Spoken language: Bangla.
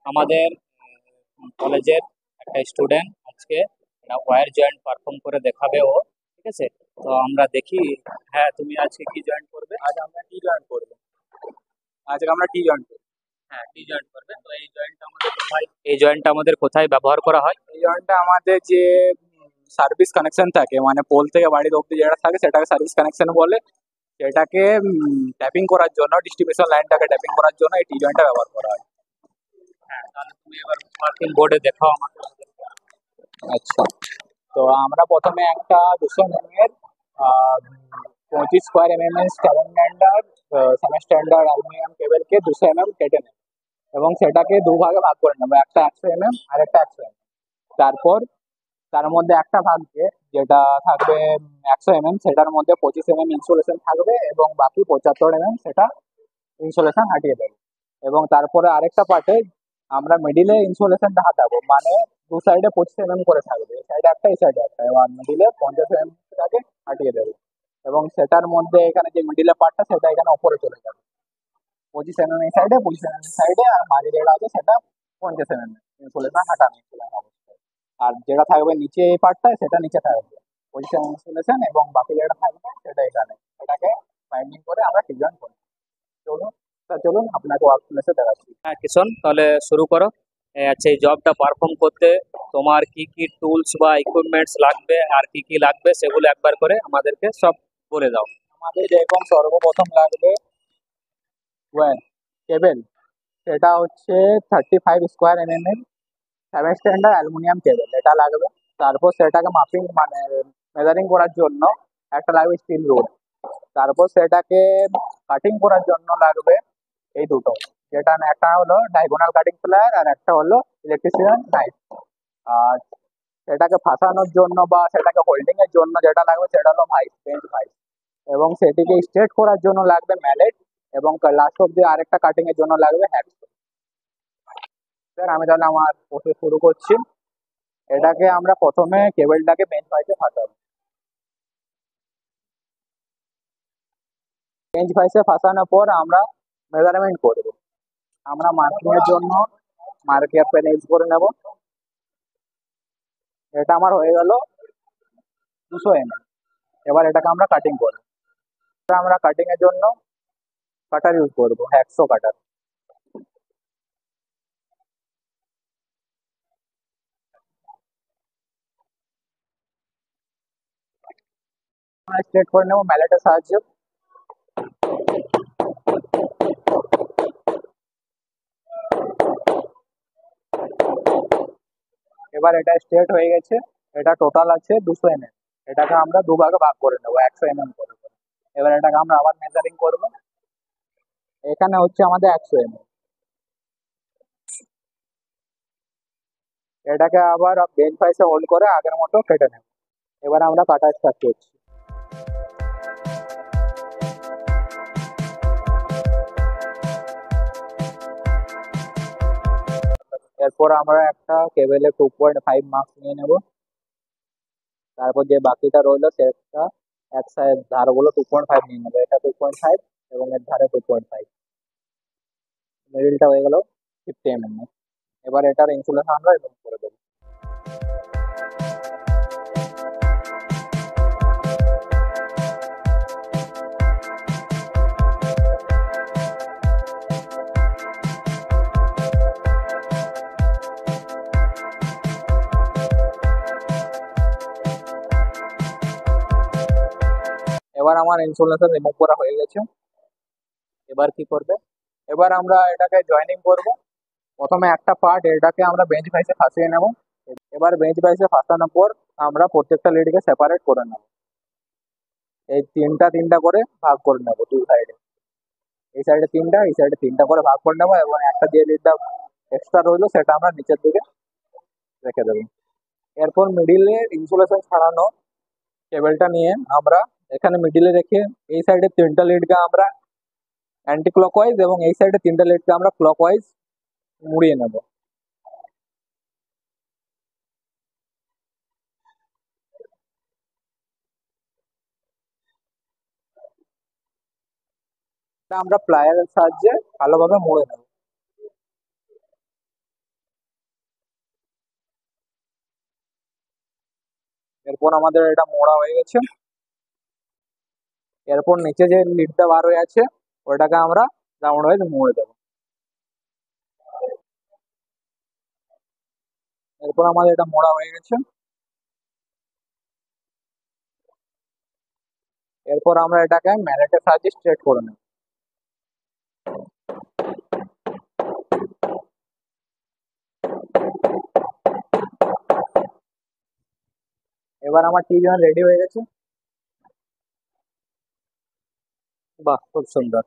আমাদের কলেজের একটা স্টুডেন্ট আজকে ওয়্যার জয়েন্ট পারফর্ম করে দেখাবে ও। ঠিক আছে, তো আমরা দেখি। হ্যাঁ, তুমি আজকে কি জয়েন্ট করবে? আজ আমরা টি জয়েন্ট করবো। আজকে আমরা টি জয়েন্ট করবো। হ্যাঁ, টি জয়েন্ট করবে। তো এই জয়েন্টটা আমাদের কোথায় ব্যবহার করা হয়? এই জয়েন্টটা আমাদের যে সার্ভিস কানেকশন থাকে, মানে পোল থেকে বাড়ির অব্দি যেটা থাকে সেটাকে সার্ভিস কানেকশন বলে। সেটাকে ট্যাপিং করার জন্য, ডিস্ট্রিবিউশন লাইনটাকে ট্যাপিং করার জন্য এই টি জয়েন্টটা ব্যবহার করা হয়। হ্যাঁ, তাহলে তুমি এবার ওয়ার্কিং বোর্ডে দেখাও আমাকে। আচ্ছা, তো আমরা প্রথমে একটা 200 mm এর 25 square mm semi standard aluminium কেবেলকে 200 mm কেটে নেব এবং সেটাকে দুভাগে ভাগ করে নেবো, একটা 100 mm আর একটা 100 mm। তারপর তার মধ্যে একটা ভাগকে, যেটা থাকবে 100 mm, সেটার মধ্যে 25 mm ইনসুলেশন থাকবে এবং বাকি 75 mm সেটা ইনসুলেশন হাটিয়ে দেবে। এবং তারপরে আরেকটা পার্টে আমরা মিডিলে ইনসুলেশনটা হাতাবো, মানে দু সাইডে 25 mm করে থাকবে, এই সাইডে একটা এই সাইডে একটা, এবং মিডিলে 50 mm হাটিয়ে দেবে। এবং সেটার মধ্যে এখানে যে মিডিলে পার্টটা সেটা এখানে উপরে চলে যাবে, 25 mm এই সাইডে, 25 mm এই সাইডে, আর মাঝে যেটা আছে সেটা 50 mm ইনসুলেশন হাঁটানো অবস্থায়। আর যেটা থাকবে নিচে এই পার্টটা সেটা নিচে থাকবে 25 mm ইনসুলেশন, এবং বাকি যেটা থাকবে সেটা এখানে, এটাকে বাইন্ডিং করে আমরা ডিজাইন করি। চলুন, চলুন আপনাকে ওয়ার্ক প্লেসে দেখাচ্ছি। হ্যাঁ কিশোর, তাহলে শুরু করো। আচ্ছা, এই জবটা পারফর্ম করতে তোমার কি কি টুলস বা ইকুইপমেন্টস লাগবে আর কি কি লাগবে সেগুলো একবার করে আমাদেরকে সব বলে দাও। আমাদের যেরকম সর্বপ্রথম লাগবে ওয়্যার কেবেল, সেটা হচ্ছে 35 স্কোয়ার mm এর সেভেন স্ট্যান্ডার্ড অ্যালুমিনিয়াম কেবেল, এটা লাগবে। তারপর সেটাকে মাপিং মানে মেজারিং করার জন্য একটা লাগবে স্টিল রড। তারপর সেটাকে কাটিং করার জন্য লাগবে এই দুটো, যেটা একটা হলো ডায়াগোনাল কাটিং প্লায়ার আর একটা হলো ইলেকট্রিশিয়ান নাইফ। আর সেটাকে ফাসানোর জন্য বা সেটাকে হোল্ডিং এর জন্য যেটা লাগবে সেটা হলো ভাইস, বেঞ্চ ভাইস। এবং সেটিকে স্ট্রেট করার জন্য লাগবে ম্যালেট, এবং লাস্ট অব্দি আরেকটা কাটিং এর জন্য লাগবে হ্যাকসো। স্যার, আমি তাহলে আমার প্রসেস শুরু করছি। এটাকে আমরা প্রথমে কেবলটাকে বেঞ্চ ভাইসে ফাটাবো। বেঞ্চ ভাইসে ফাটানোর পর আমরা মেজারমেন্ট করব। আমরা মার্কিং এর জন্য মার্কার পেন ইউজ করে নেব। এটা আমার হয়ে গেল 200 mm। এবার এটাকে আমরা কাটিং করব। আমরা কাটিং এর জন্য কাটার ইউজ করব, হ্যাকসো কাটার। আমরা স্ট্রেট করে নেব ম্যালেটের সাহায্যে। এবার এটা স্ট্রেট হয়ে গেছে। এটা টোটাল আছে 200 mm। এটাকে আমরা দুভাগে ভাগ করে নেবো 100 mm করে করে। এবার এটাকে আমরা আবার মেজারিং করব। এখানে হচ্ছে আমাদের 100 mm। এটাকে আবার বেঞ্চ ভাইসে হোল্ড করে আগের মতো কেটে নেব। এবার আমরা কাটা স্টার্ট করছি। এরপর আমরা একটা কেবেলে 2.5 মার্কস নিয়ে নেব। তারপর যে বাকিটা রইলো সেটা এক সাইড ধারগুলো 2.5 নিয়ে নেবো, এটা 2.5 এবং এর ধারে 2.5, মিডিলটা হয়ে গেল 50 mm। এবার এটার ইনসুলেশন আমরা রিমুভ করে দেবো। এবার আমার ইনসুলেশন রিমুভ করা হয়ে গেছে। এবার কি করবে? এবার আমরা এটাকে জয়েনিং করব। প্রথমে একটা পার্ট এটাকে আমরা বেঞ্চ ভাইসে ফাঁসিয়ে নেব। এবার বেঞ্চ ভাইসে ফাঁসানোর পর আমরা প্রত্যেকটা লিডকে সেপারেট করে নেব। এই তিনটা তিনটা করে ভাগ করে নেব দু সাইডে, এই সাইডে তিনটা, এই সাইডে তিনটা করে ভাগ করে নেবো, এবং একটা যে লিডটা এক্সট্রা রইলো সেটা আমরা নিচের দিকে রেখে দেবো। এরপর মিডিলে ইনসুলেশন ছাড়ানো কেবলটা নিয়ে আমরা এখানে মিডিলে রেখে এই সাইডে তিনটা লিডকে আমরা অ্যান্টি ক্লকওয়াইজ এবং এই সাইডে তিনটা লিডকে আমরা ক্লকওয়াইজ মুড়িয়ে নেব। এটা আমরা প্লায়ারের সাহায্যে ভালোভাবে মুড়ে নেব। এরপর আমাদের এটা মোড়া হয়ে গেছে। এরপর নিচে যে লিডটা বার হয়ে আছে ওটাকে আমরা রাউন্ড ওয়াইজ মুড়ে দেবো। এরপর আমাদের এটা মোড়া হয়ে গেছে। এরপর আমরা এটাকে ম্যানেটের সাহায্যে স্ট্রেট করে নেব। এবার আমার টি রেডি হয়ে গেছে। বাহ, খুব সুন্দর।